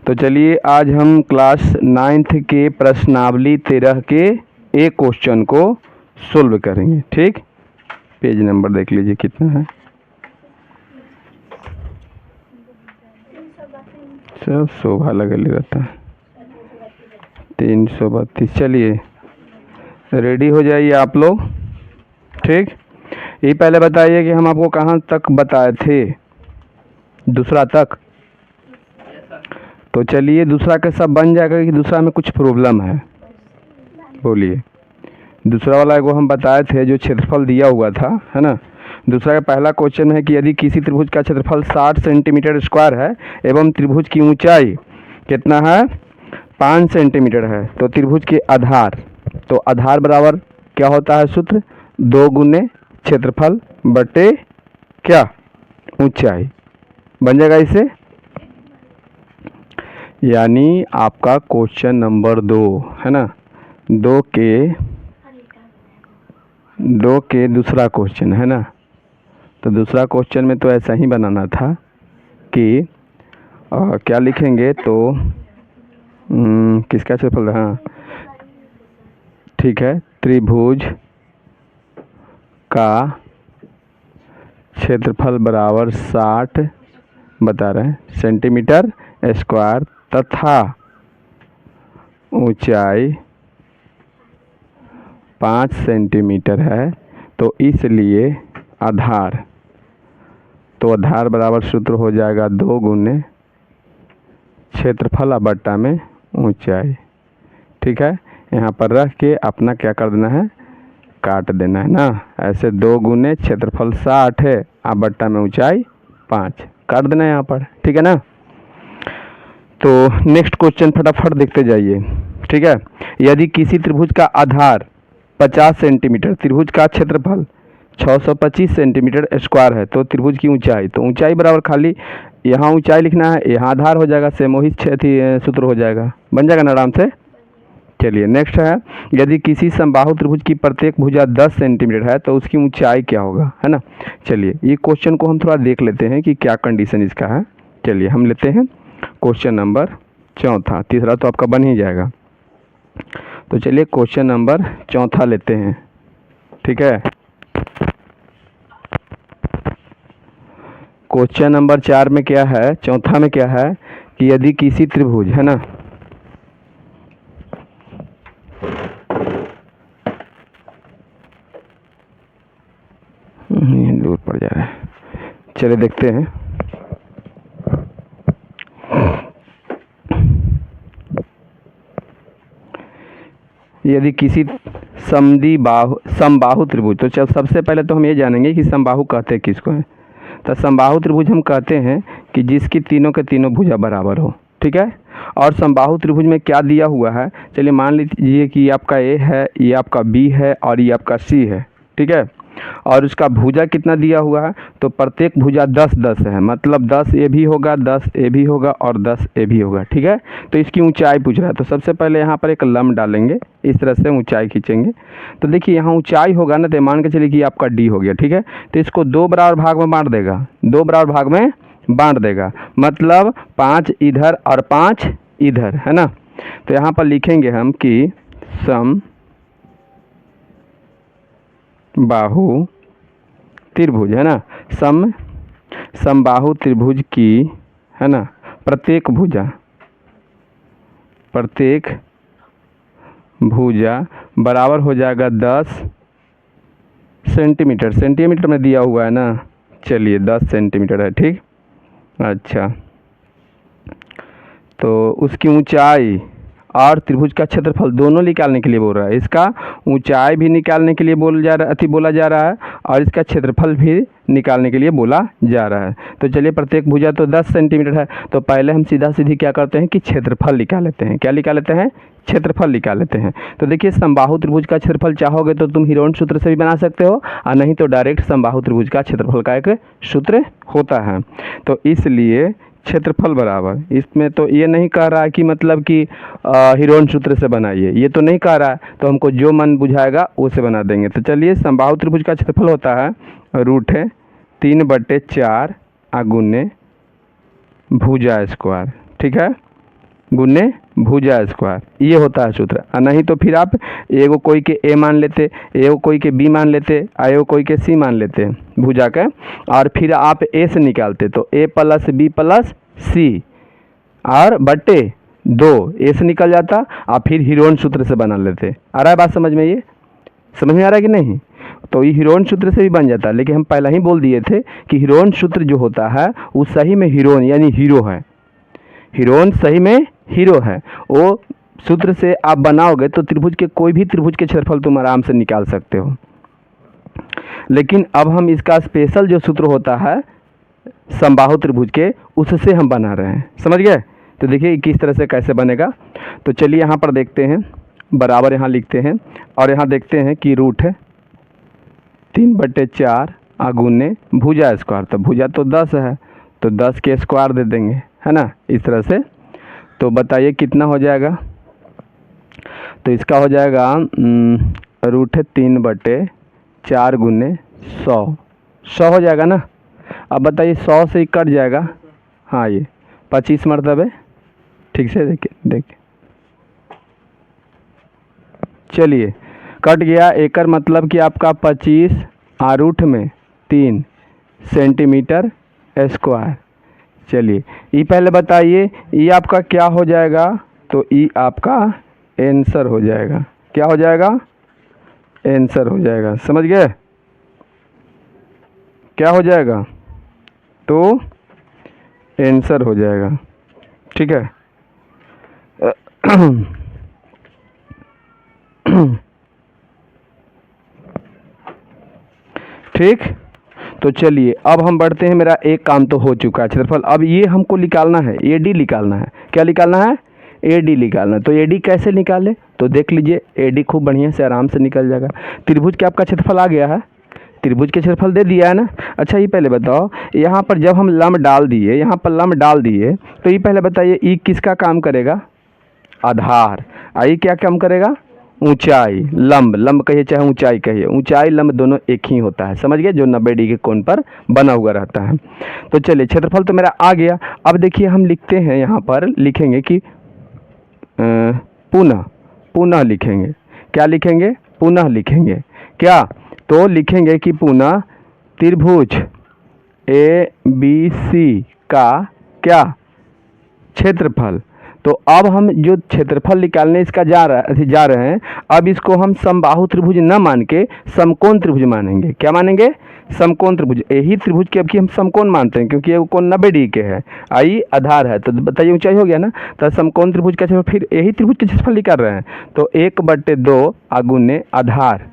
तो चलिए आज हम क्लास 9th के प्रश्नावली 13 के एक क्वेश्चन को सोल्व करेंगे। ठीक, पेज नंबर देख लीजिए कितना है। सब शोभा लगल रहता है 332। चलिए रेडी हो जाइए आप लोग। ठीक, ये पहले बताइए कि हम आपको कहाँ तक बताए थे, दूसरा तक। तो चलिए दूसरा के सब बन जाएगा कि दूसरा में कुछ प्रॉब्लम है, बोलिए। दूसरा वाला को हम बताए थे जो क्षेत्रफल दिया हुआ था, है ना। दूसरा का पहला क्वेश्चन है कि यदि किसी त्रिभुज का क्षेत्रफल 60 सेंटीमीटर स्क्वायर है एवं त्रिभुज की ऊंचाई कितना है 5 सेंटीमीटर है, तो त्रिभुज के आधार, तो आधार बराबर क्या होता है सूत्र, 2 गुने क्षेत्रफल बटे क्या, ऊंचाई। बन जाएगा इसे, यानी आपका क्वेश्चन नंबर 2 है ना, 2 के दूसरा क्वेश्चन है ना। तो दूसरा क्वेश्चन में तो ऐसा ही बनाना था कि क्या लिखेंगे, तो किसका क्षेत्रफल, हाँ ठीक है, त्रिभुज का क्षेत्रफल बराबर 60 बता रहे हैं सेंटीमीटर स्क्वायर तथा ऊंचाई 5 सेंटीमीटर है। तो इसलिए आधार, तो आधार बराबर सूत्र हो जाएगा 2 गुने क्षेत्रफल बट्टा में ऊंचाई। ठीक है, यहाँ पर रख के अपना क्या कर देना है, काट देना है ना। ऐसे 2 गुने क्षेत्रफल 60 है, अब बट्टा में ऊंचाई 5 काट देना है यहाँ पर। ठीक है ना। तो नेक्स्ट क्वेश्चन फटाफट देखते जाइए। ठीक है, यदि किसी त्रिभुज का आधार 50 सेंटीमीटर, त्रिभुज का क्षेत्रफल 625 सेंटीमीटर स्क्वायर है, तो त्रिभुज की ऊंचाई, तो ऊंचाई बराबर खाली यहाँ ऊंचाई लिखना है, यहाँ आधार हो जाएगा, सेम वही सूत्र हो जाएगा, बन जाएगा ना आराम से। चलिए नेक्स्ट है, यदि किसी समबाहु त्रिभुज की प्रत्येक भुजा 10 सेंटीमीटर है तो उसकी ऊंचाई क्या होगा, है ना। चलिए ये क्वेश्चन को हम थोड़ा देख लेते हैं कि क्या कंडीशन इसका है। चलिए हम लेते हैं क्वेश्चन नंबर 4, तीसरा तो आपका बन ही जाएगा। तो चलिए क्वेश्चन नंबर 4 लेते हैं। ठीक है, क्वेश्चन नंबर 4 में क्या है, 4 में क्या है कि यदि किसी त्रिभुज, है ना, दूर पड़ जा रहा है, चलिए देखते हैं। यदि किसी समबाहु त्रिभुज, तो चल सबसे पहले तो हम ये जानेंगे कि समबाहु कहते हैं किसको है। तो समबाहु त्रिभुज हम कहते हैं कि जिसकी तीनों के तीनों भुजा बराबर हो। ठीक है, और समबाहु त्रिभुज में क्या दिया हुआ है, चलिए मान लीजिए कि ये आपका ए है, ये आपका बी है और ये आपका सी है। ठीक है, और उसका भुजा कितना दिया हुआ है, तो प्रत्येक भुजा 10-10 है, मतलब 10 ए भी होगा, 10 ए भी होगा और 10 ए भी होगा। ठीक है, तो इसकी ऊंचाई पूछ रहा है, तो सबसे पहले यहाँ पर एक लंब डालेंगे, इस तरह से ऊंचाई खींचेंगे। तो देखिए यहाँ ऊंचाई होगा ना, तो मान के चलिए कि आपका डी हो गया। ठीक है, तो इसको 2 बराबर भाग में बांट देगा, 2 बराबर भाग में बांट देगा, मतलब 5 इधर और 5 इधर, है ना। तो यहाँ पर लिखेंगे हम कि समबाहु त्रिभुज, है ना, समबाहु त्रिभुज की, है ना, प्रत्येक भुजा बराबर हो जाएगा 10 सेंटीमीटर, सेंटीमीटर में दिया हुआ है ना। चलिए 10 सेंटीमीटर है। ठीक, अच्छा, तो उसकी ऊंचाई और त्रिभुज का क्षेत्रफल दोनों निकालने के लिए बोल रहा है। इसका ऊंचाई भी निकालने के लिए बोला जा रहा है और इसका क्षेत्रफल भी निकालने के लिए बोला जा रहा है। तो चलिए प्रत्येक भुजा तो 10 सेंटीमीटर है, तो पहले हम सीधा सीधी क्या करते हैं कि क्षेत्रफल निकाल लेते हैं। क्या निकाल लेते हैं, क्षेत्रफल निकाल लेते हैं। तो देखिए समबाहु त्रिभुज का क्षेत्रफल चाहोगे तो तुम हिरोन सूत्र से भी बना सकते हो, और नहीं तो डायरेक्ट समबाहु त्रिभुज का क्षेत्रफल का एक सूत्र होता है। तो इसलिए क्षेत्रफल बराबर, इसमें तो ये नहीं कह रहा है कि मतलब कि हिरोन सूत्र से बनाइए, ये तो नहीं कह रहा है, तो हमको जो मन बुझाएगा उसे बना देंगे। तो चलिए समबाहु त्रिभुज का क्षेत्रफल होता है √3/4 गुने भुजा स्क्वायर। ठीक है, गुने भुजा स्क्वायर, ये होता है सूत्र। नहीं तो फिर आप एगो कोई के ए मान लेते, एगो कोई के बी मान लेते, एगो कोई के सी मान लेते भुजा के, और फिर आप ए से निकालते तो ए प्लस बी प्लस सी और बट्टे 2 ए से निकल जाता, और फिर हीरोन सूत्र से बना लेते। आ रहा है बात समझ में? ये समझ में आ रहा है कि नहीं? तो ये हीरोन सूत्र से भी बन जाता, लेकिन हम पहले ही बोल दिए थे कि हीरोन सूत्र जो होता है वो सही में हीरोन यानी हीरो है, हीरोन सही में हीरो है। वो सूत्र से आप बनाओगे तो त्रिभुज के कोई भी त्रिभुज के क्षेत्रफल तुम आराम से निकाल सकते हो। लेकिन अब हम इसका स्पेशल जो सूत्र होता है समबाहु त्रिभुज के, उससे हम बना रहे हैं, समझ गए? तो देखिए किस तरह से कैसे बनेगा। तो चलिए यहाँ पर देखते हैं, बराबर यहाँ लिखते हैं और यहाँ देखते हैं कि रूट है 3/4 आगुने भुजा स्क्वायर, तो भुजा तो 10 है तो 10 के स्क्वायर दे देंगे, है ना, इस तरह से। तो बताइए कितना हो जाएगा? तो इसका हो जाएगा रूट है 3/4 गुने 100 हो जाएगा ना। अब बताइए 100 से ही कट जाएगा, हाँ ये 25 मरतबे, ठीक से देखिए चलिए कट गया। एकर मतलब कि आपका 25 रूट में 3 सेंटीमीटर स्क्वायर। चलिए ये पहले बताइए ये आपका क्या हो जाएगा? तो ये आपका आंसर हो जाएगा। क्या हो जाएगा? आंसर हो जाएगा, समझ गए? क्या हो जाएगा? तो आंसर हो जाएगा, ठीक है। ठीक, तो चलिए अब हम बढ़ते हैं। मेरा एक काम तो हो चुका है क्षेत्रफल, अब ये हमको निकालना है, एडी निकालना है। क्या निकालना है? एडी निकालना है। तो एडी कैसे निकाले? तो देख लीजिए, एडी खूब बढ़िया से आराम से निकल जाएगा। त्रिभुज के आपका क्षेत्रफल आ गया है, त्रिभुज के क्षेत्रफल दे दिया है ना। अच्छा ये पहले बताओ, यहाँ पर जब हम लंब डाल दिए, यहाँ पर लंब डाल दिए, तो ये पहले बताइए ये किसका काम करेगा? आधार। आई क्या काम करेगा? ऊंचाई। लंब, लंब कहिए चाहे ऊंचाई कहिए, ऊंचाई लंब दोनों एक ही होता है, समझ गए? जो 90 डिग्री के कोण पर बना हुआ रहता है। तो चलिए क्षेत्रफल तो मेरा आ गया। अब देखिए हम लिखते हैं, यहाँ पर लिखेंगे कि पुनः, पुनः लिखेंगे। क्या लिखेंगे? पुनः लिखेंगे। क्या? तो लिखेंगे कि पुनः त्रिभुज ABC का क्या? क्षेत्रफल। तो अब हम जो क्षेत्रफल निकालने इसका जा रहे हैं, अब इसको हम समबाहु त्रिभुज न मान के समकोण त्रिभुज मानेंगे। क्या मानेंगे? समकोण त्रिभुज। यही त्रिभुज के अब की हम समकोण मानते हैं, क्योंकि ये कोण 90 डिग्री के है, आई आधार है, तो बताइए ऊंचाई हो गया ना। तो समकोण त्रिभुज का क्षेत्रफल, फिर यही त्रिभुज के क्षेत्रफल निकाल रहे हैं, तो 1/2 गुने आधार,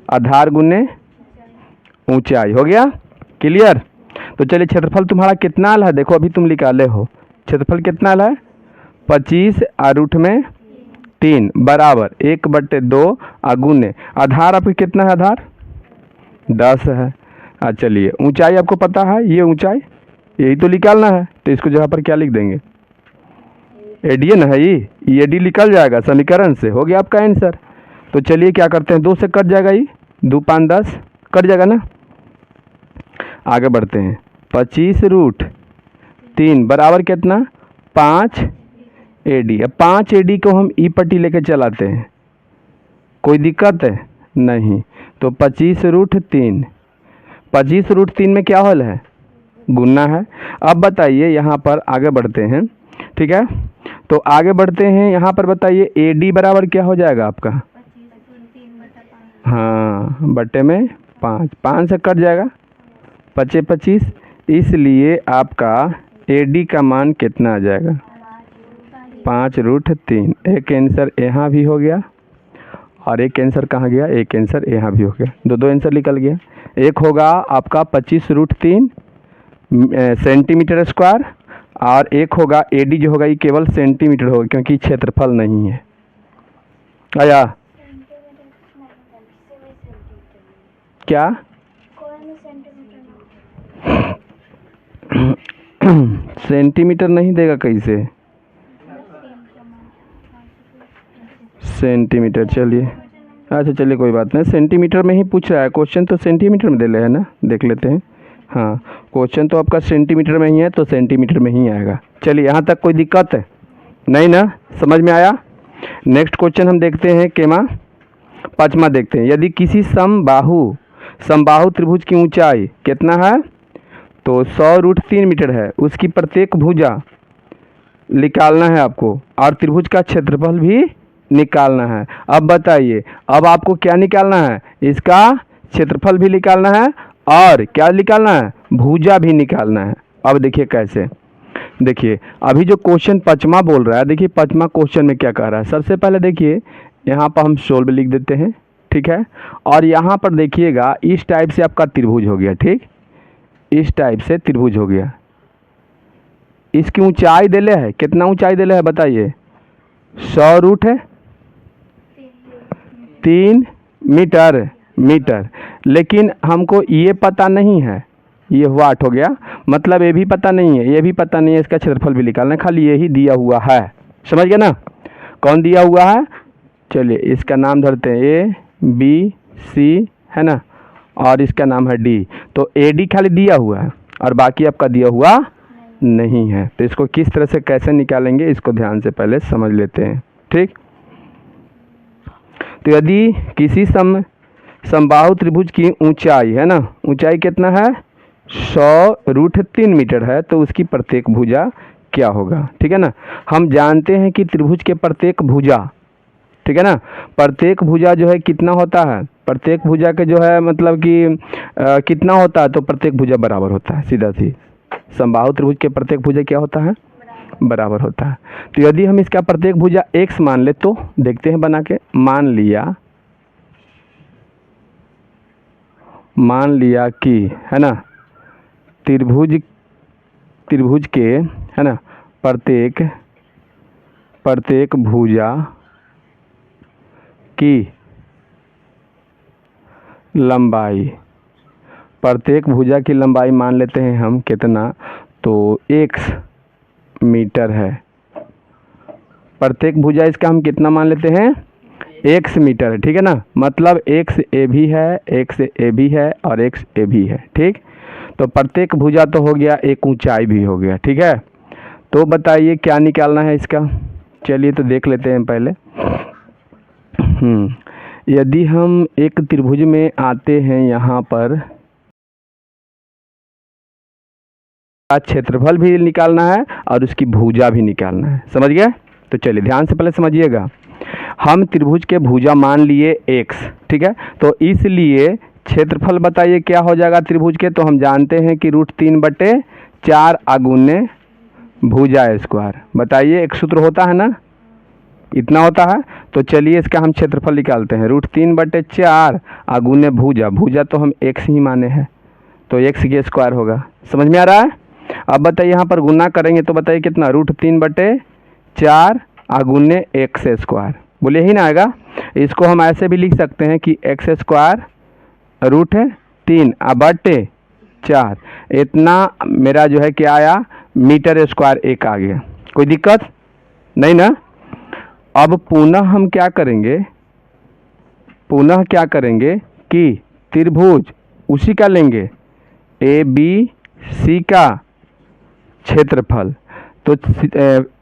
आधार गुने ऊंचाई। हो गया क्लियर? तो चलिए क्षेत्रफल तुम्हारा कितना आला है? देखो अभी तुम निकाले हो, क्षेत्रफल कितना आला है? 25 रूट में 3 बराबर 1/2 गुने आधार आपके कितना है? आधार 10 है। चलिए ऊंचाई आपको पता है, ये ऊंचाई यही तो निकालना है, तो इसको जगह पर क्या लिख देंगे? एडियन है ये एडी निकल जाएगा समीकरण से। हो गया आपका आंसर। तो चलिए क्या करते हैं, 2 से कट जाएगा, ये 2 5 10 कट जाएगा ना। आगे बढ़ते हैं, 25 रूट 3 बराबर कितना? 5 AD। अब 5 AD को हम ई पट्टी लेके चलाते हैं, कोई दिक्कत है? नहीं। तो 25 रूट 3, 25 रूट 3 में क्या हल है? गुना है। अब बताइए यहाँ पर आगे बढ़ते हैं, ठीक है। तो आगे बढ़ते हैं, यहाँ पर बताइए AD बराबर क्या हो जाएगा आपका? हाँ, बट्टे में 5, 5 से कट जाएगा, 25 25, इसलिए आपका AD का मान कितना आ जाएगा? 5 रूट 3। एक आंसर यहाँ भी हो गया और एक आंसर कहाँ गया? एक आंसर यहाँ भी हो गया, दो आंसर निकल गया। एक होगा आपका 25 रूट 3 सेंटीमीटर स्क्वायर, और एक होगा AD जो होगा ये केवल सेंटीमीटर होगा, क्योंकि क्षेत्रफल नहीं है। आया क्या? सेंटीमीटर नहीं देगा कैसे? सेंटीमीटर, चलिए अच्छा चलिए कोई बात नहीं, सेंटीमीटर में ही पूछ रहा है क्वेश्चन, तो सेंटीमीटर में दे ले है ना, देख लेते हैं। हाँ क्वेश्चन तो आपका सेंटीमीटर में ही है, तो सेंटीमीटर में ही आएगा। चलिए यहाँ तक कोई दिक्कत है? नहीं ना, समझ में आया। नेक्स्ट क्वेश्चन हम देखते हैं केमा पाँचवा देखते हैं। यदि किसी समबाहु त्रिभुज की ऊंचाई कितना है, तो 100√3 मीटर है, उसकी प्रत्येक भुजा निकालना है आपको और त्रिभुज का क्षेत्रफल भी निकालना है। अब बताइए, अब आपको क्या निकालना है, इसका क्षेत्रफल भी निकालना है और क्या निकालना है, भुजा भी निकालना है। अब देखिए कैसे, देखिए अभी जो क्वेश्चन पाँचवा बोल रहा है, देखिए पाँचवा क्वेश्चन में क्या कह रहा है। सबसे पहले देखिए यहाँ पर हम सोल्व लिख देते हैं, ठीक है। और यहाँ पर देखिएगा इस टाइप से आपका त्रिभुज हो गया, ठीक, इस टाइप से त्रिभुज हो गया। इसकी ऊंचाई देले है, कितना ऊंचाई देले है बताइए, 100√3 मीटर। लेकिन हमको ये पता नहीं है, ये वाट हो गया, मतलब ये भी पता नहीं है, ये भी पता नहीं है, इसका क्षेत्रफल भी निकालना है, खाली यही दिया हुआ है। समझ गए ना, कौन दिया हुआ है। चलिए इसका नाम धरते हैं ABC, है ना, और इसका नाम है D। तो AD खाली दिया हुआ है और बाकी आपका दिया हुआ नहीं है। तो इसको किस तरह से कैसे निकालेंगे, इसको ध्यान से पहले समझ लेते हैं, ठीक। तो यदि किसी समबाहु त्रिभुज की ऊंचाई है ना, ऊंचाई कितना है, 100√3 मीटर है, तो उसकी प्रत्येक भुजा क्या होगा, ठीक है ना। हम जानते हैं कि त्रिभुज के प्रत्येक भुजा, ठीक है ना, प्रत्येक भुजा जो है कितना होता है, प्रत्येक भुजा के जो है मतलब कि कितना होता है, तो प्रत्येक भुजा बराबर होता है, सीधा सी समबाहु त्रिभुज के प्रत्येक भुजा क्या होता है, बराबर होता है। तो यदि हम इसका प्रत्येक भुजा x मान ले, तो देखते हैं बना के, मान लिया कि है ना त्रिभुज के, है ना, प्रत्येक भुजा की लंबाई, प्रत्येक भुजा की लंबाई मान लेते हैं हम कितना, तो x मीटर है। प्रत्येक भुजा इसका हम कितना मान लेते हैं, x मीटर है, ठीक है ना, मतलब x a भी है, x a भी है और x a भी है, ठीक। तो प्रत्येक भुजा तो हो गया, एक ऊंचाई भी हो गया, ठीक है। तो बताइए क्या निकालना है इसका, चलिए तो देख लेते हैं पहले। यदि हम एक त्रिभुज में आते हैं, यहाँ पर क्षेत्रफल भी निकालना है और उसकी भुजा भी निकालना है, समझ गए। तो चलिए ध्यान से पहले समझिएगा, हम त्रिभुज के भुजा मान लिए x, ठीक है, तो इसलिए क्षेत्रफल बताइए क्या हो जाएगा त्रिभुज के, तो हम जानते हैं कि √3/4 आगुने भुजा स्क्वायर। बताइए एक सूत्र होता है ना, इतना होता है। तो चलिए इसका हम क्षेत्रफल निकालते हैं, √3/4 आगुने भुजा तो हम x ही माने हैं, तो x के स्क्वायर होगा। समझ में आ रहा है। अब बताइए यहाँ पर गुना करेंगे तो बताइए कितना, √3/4 आगुने x स्क्वायर, बोले ही ना आएगा। इसको हम ऐसे भी लिख सकते हैं कि x² √3/4, इतना मेरा जो है क्या आया, मीटर स्क्वायर एक आ गया। कोई दिक्कत नहीं ना। अब पुनः हम क्या करेंगे, कि त्रिभुज उसी का लेंगे ABC का क्षेत्रफल। तो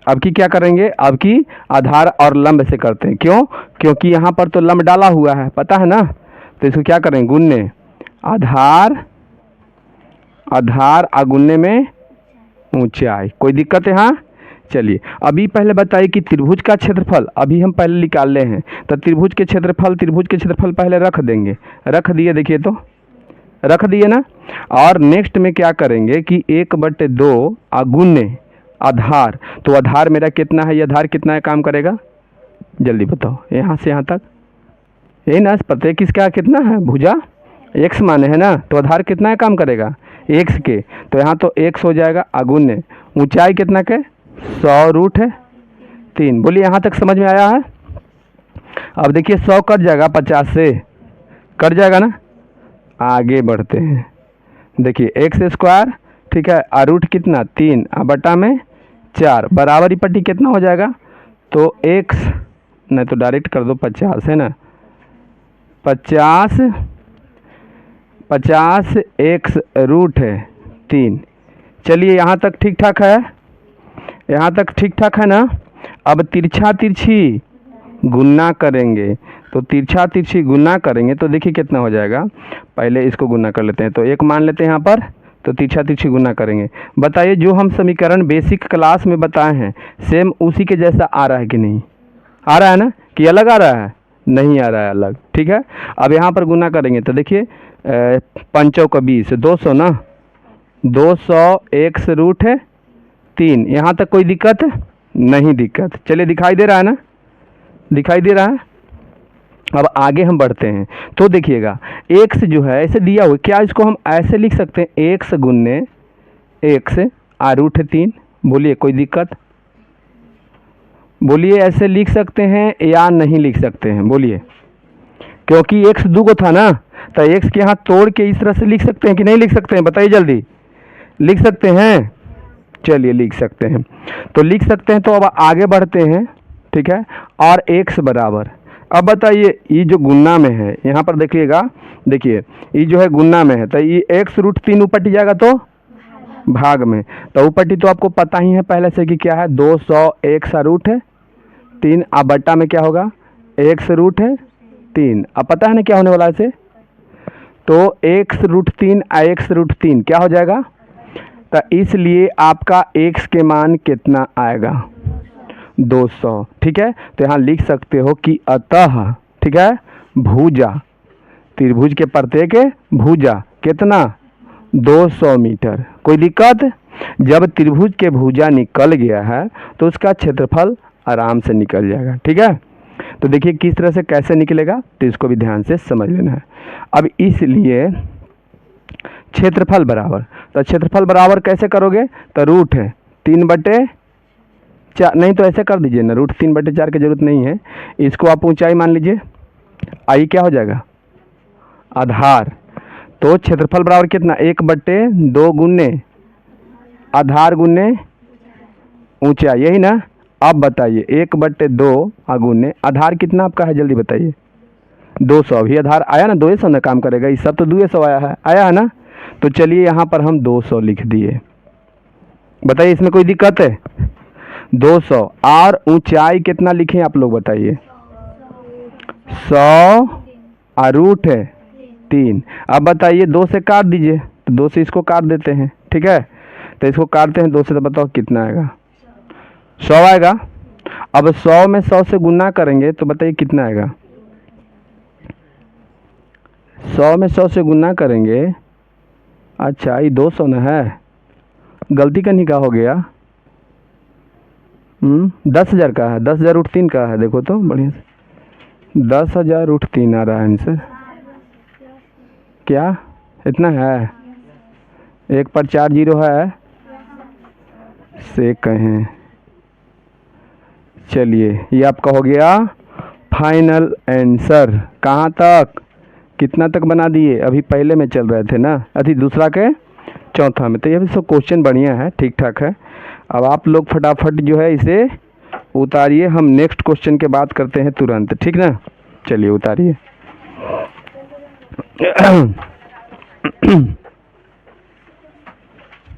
अब की क्या करेंगे, अब की आधार और लंब से करते हैं, क्यों, क्योंकि यहाँ पर तो लंब डाला हुआ है, पता है ना। तो इसको क्या करेंगे, गुणने आधार अगुणने में ऊंचाई। कोई दिक्कत है। हाँ चलिए अभी पहले बताइए कि त्रिभुज का क्षेत्रफल अभी हम पहले निकाल ले हैं, तो त्रिभुज के क्षेत्रफल पहले रख देंगे, रख दिए, देखिए तो रख दिए ना। और नेक्स्ट में क्या करेंगे कि 1/2 अगुण्य आधार, तो आधार मेरा कितना है, ये आधार कितना है काम करेगा, जल्दी बताओ, यहाँ से यहाँ तक यही ना, प्रत्येक किसका कितना है, भुजा x माने है ना, तो आधार कितना है काम करेगा x के, तो यहाँ तो x हो जाएगा अगुण्य ऊंचाई कितना के 100√3। बोलिए यहाँ तक समझ में आया है। अब देखिए 100 कट जाएगा, 50 से कट जाएगा ना। आगे बढ़ते हैं, देखिए x², ठीक है, रूट कितना 3 बटा में 4 बराबर ही पट्टी कितना हो जाएगा, तो x नहीं तो डायरेक्ट कर दो 50 है ना, 50 x√3। चलिए यहाँ तक ठीक ठाक है, यहाँ तक ठीक ठाक है ना। अब तिरछा तिरछी गुना करेंगे, तो तिरछा तिरछी गुना करेंगे तो देखिए कितना हो जाएगा। पहले इसको गुना कर लेते हैं, तो एक मान लेते हैं यहाँ पर, तो तिरछा तिरछी गुना करेंगे। बताइए जो हम समीकरण बेसिक क्लास में बताए हैं सेम उसी के जैसा आ रहा है कि नहीं? आ रहा है ना, कि अलग आ रहा है? नहीं आ रहा है अलग, ठीक है। अब यहाँ पर गुना करेंगे तो देखिए 5 का 20, 200 ना, 200 x रूट है 3। यहाँ तक कोई दिक्कत नहीं? दिक्कत, चलिए दिखाई दे रहा है ना, दिखाई दे रहा है। अब आगे हम बढ़ते हैं, तो देखिएगा x जो है ऐसे दिया हुआ, क्या इसको हम ऐसे लिख सकते हैं x गुन्ने x आ रूट 3? बोलिए कोई दिक्कत? बोलिए ऐसे लिख सकते हैं या नहीं लिख सकते हैं? बोलिए, क्योंकि x दो को था ना, तो x के यहाँ तोड़ के इस तरह से लिख सकते हैं कि नहीं लिख सकते हैं? बताइए जल्दी, लिख सकते हैं? चलिए लिख सकते हैं, तो लिख सकते हैं। तो अब आगे बढ़ते हैं, ठीक है। और x बराबर, अब बताइए ये जो गुन्ना में है यहाँ पर देखिएगा, देखिए ये जो है गुन्ना में है, तो ये x रूट 3 ऊपर टी जाएगा तो भाग में, तो ऊपर टी तो आपको पता ही है पहले से कि क्या है, 200 x रूट है 3, अब बट्टा में क्या होगा, x रूट है 3। अब पता है ना क्या होने वाला है इसे, तो x रूट 3 x रूट 3 क्या हो जाएगा, तो इसलिए आपका x के मान कितना आएगा, 200, ठीक है। तो यहाँ लिख सकते हो कि अतः, ठीक है, भुजा, त्रिभुज के प्रत्येक भुजा कितना, 200 मीटर। कोई दिक्कत? जब त्रिभुज के भुजा निकल गया है तो उसका क्षेत्रफल आराम से निकल जाएगा, ठीक है। तो देखिए किस तरह से कैसे निकलेगा, तो इसको भी ध्यान से समझ लेना है। अब इसलिए क्षेत्रफल बराबर, तो क्षेत्रफल बराबर कैसे करोगे, तो रूट है 3/4, नहीं तो ऐसे कर दीजिए ना, रूट 3/4 की जरूरत नहीं है, इसको आप ऊंचाई मान लीजिए, आई क्या हो जाएगा, आधार। तो क्षेत्रफल बराबर कितना, 1/2 गुने आधार गुने ऊंचाई, यही ना। अब बताइए 1/2 गुने आधार कितना आपका है, जल्दी बताइए। 200 भी आधार आया ना, 200 ना काम करेगा, इस सब तो 200 आया है ना। तो चलिए यहाँ पर हम 200 लिख दिए, बताइए इसमें कोई दिक्कत है? 200, और ऊंचाई कितना लिखें आप लोग बताइए, 100 रूट है 3। अब बताइए 2 से काट दीजिए, तो 2 से इसको काट देते हैं, ठीक है। तो इसको काटते हैं 2 से, तो बताओ कितना आएगा, 100 आएगा। अब 100 में 100 से गुना करेंगे तो बताइए कितना आएगा, 100 में 100 से गुना करेंगे, अच्छा ये 200 ना है, गलती करने का हो गया, 10,000 का है, 10,000 रूट 3 का है, देखो तो बढ़िया से 10,000 रूट 3 आ रहा है आंसर। क्या इतना है, 1 पर 4 जीरो है से कहें। चलिए ये आपका हो गया फाइनल आंसर। कहाँ तक, कितना तक बना दिए, अभी पहले में चल रहे थे ना, अभी दूसरा के चौथा में, तो ये भी सब क्वेश्चन बढ़िया है, ठीक ठाक है। अब आप लोग फटाफट जो है इसे उतारिए, हम नेक्स्ट क्वेश्चन के बात करते हैं तुरंत, ठीक ना। चलिए उतारिए।